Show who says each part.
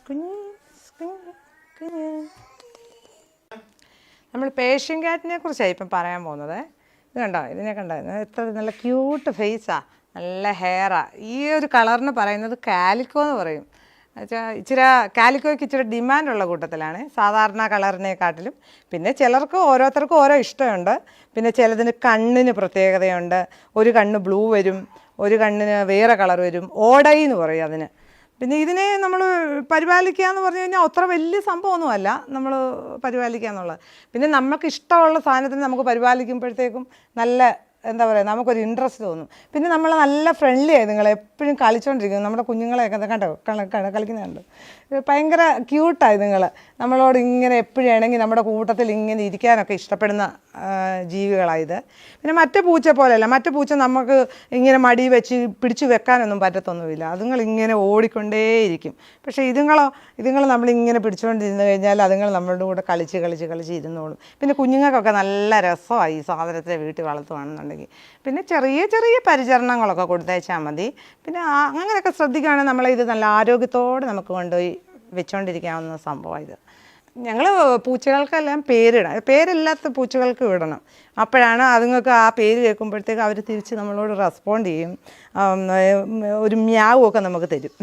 Speaker 1: കുഞ്ഞ് കുഞ്ഞ് കുഞ്ഞ്. നമ്മൾ പേർഷ്യൻ ക്യാറ്റിനെ കുറിച്ചാണ് ഇപ്പം പറയാൻ പോകുന്നത്. ഇത് കണ്ടോ, ഇതിനെ കണ്ടോ, എത്ര നല്ല ക്യൂട്ട് ഫേസാണ്, നല്ല ഹെയറാണ്. ഈ ഒരു കളറിന് പറയുന്നത് കാലിക്കോ എന്ന് പറയും. ഇച്ചിരി കാലിക്കോയ്ക്ക് ഇച്ചിരി ഡിമാൻഡുള്ള കൂട്ടത്തിലാണ് സാധാരണ കളറിനെക്കാട്ടിലും. പിന്നെ ചിലർക്ക് ഓരോരുത്തർക്കും ഓരോ ഇഷ്ടമുണ്ട്. പിന്നെ ചിലതിന് കണ്ണിന് പ്രത്യേകതയുണ്ട്. ഒരു കണ്ണ് ബ്ലൂ വരും, ഒരു കണ്ണിന് വേറെ കളർ വരും, ഓടൈ എന്ന് പറയും അതിന്. പിന്നെ ഇതിനെ നമ്മൾ പരിപാലിക്കുക എന്ന് പറഞ്ഞു കഴിഞ്ഞാൽ അത്ര വലിയ സംഭവമൊന്നുമല്ല നമ്മൾ പരിപാലിക്കുക എന്നുള്ളത്. പിന്നെ നമുക്ക് ഇഷ്ടമുള്ള സാധനത്തിന് നമുക്ക് പരിപാലിക്കുമ്പോഴത്തേക്കും നല്ല എന്താ പറയുക, നമുക്കൊരു ഇൻട്രസ്റ്റ് തോന്നും. പിന്നെ നമ്മൾ നല്ല ഫ്രണ്ട്ലി ആയി നിങ്ങൾ എപ്പോഴും കളിച്ചുകൊണ്ടിരിക്കും. നമ്മുടെ കുഞ്ഞുങ്ങളെയൊക്കെ കണ്ടോ കളിക്കുന്നുണ്ട്, ഭയങ്കര ക്യൂട്ടായി നിങ്ങൾ. നമ്മളോട് ഇങ്ങനെ എപ്പോഴും ഇണങ്ങി നമ്മുടെ കൂട്ടത്തിൽ ഇങ്ങനെ ഇരിക്കാനൊക്കെ ഇഷ്ടപ്പെടുന്ന ജീവികളായത്. പിന്നെ മറ്റു പൂച്ച പോലെയല്ല, മറ്റു പൂച്ച നമുക്ക് ഇങ്ങനെ മടി വെച്ച് പിടിച്ചു വെക്കാനൊന്നും പറ്റത്തൊന്നുമില്ല. അതുങ്ങൾ ഇങ്ങനെ ഓടിക്കൊണ്ടേയിരിക്കും. പക്ഷേ ഇതുങ്ങൾ നമ്മളിങ്ങനെ പിടിച്ചുകൊണ്ടിരുന്ന് കഴിഞ്ഞാൽ അതുങ്ങൾ നമ്മളുടെ കൂടെ കളിച്ച് ഇരുന്നോളും. പിന്നെ കുഞ്ഞുങ്ങൾക്കൊക്കെ നല്ല രസമായി ഈ സാധനത്തെ വീട്ടിൽ വളർത്തുകയാണെന്നുണ്ടെങ്കിൽ. പിന്നെ ചെറിയ ചെറിയ പരിചരണങ്ങളൊക്കെ കൊടുത്തേച്ചാൽ മതി. പിന്നെ അങ്ങനെയൊക്കെ ശ്രദ്ധിക്കുകയാണെങ്കിൽ നമ്മളിത് നല്ല ആരോഗ്യത്തോടെ നമുക്ക് കൊണ്ടുപോയി വെച്ചുകൊണ്ടിരിക്കാവുന്ന സംഭവമാണ് ഇത്. ഞങ്ങൾ പൂച്ചകൾക്കെല്ലാം പേരില്ലാത്ത പൂച്ചകൾക്ക് വിടണം. അപ്പോഴാണ് അതുങ്ങൾക്ക് ആ പേര് കേൾക്കുമ്പോഴത്തേക്ക് അവർ തിരിച്ച് നമ്മളോട് റെസ്പോണ്ട് ചെയ്യും, ഒരു മ്യാവും ഒക്കെ നമുക്ക് തരും.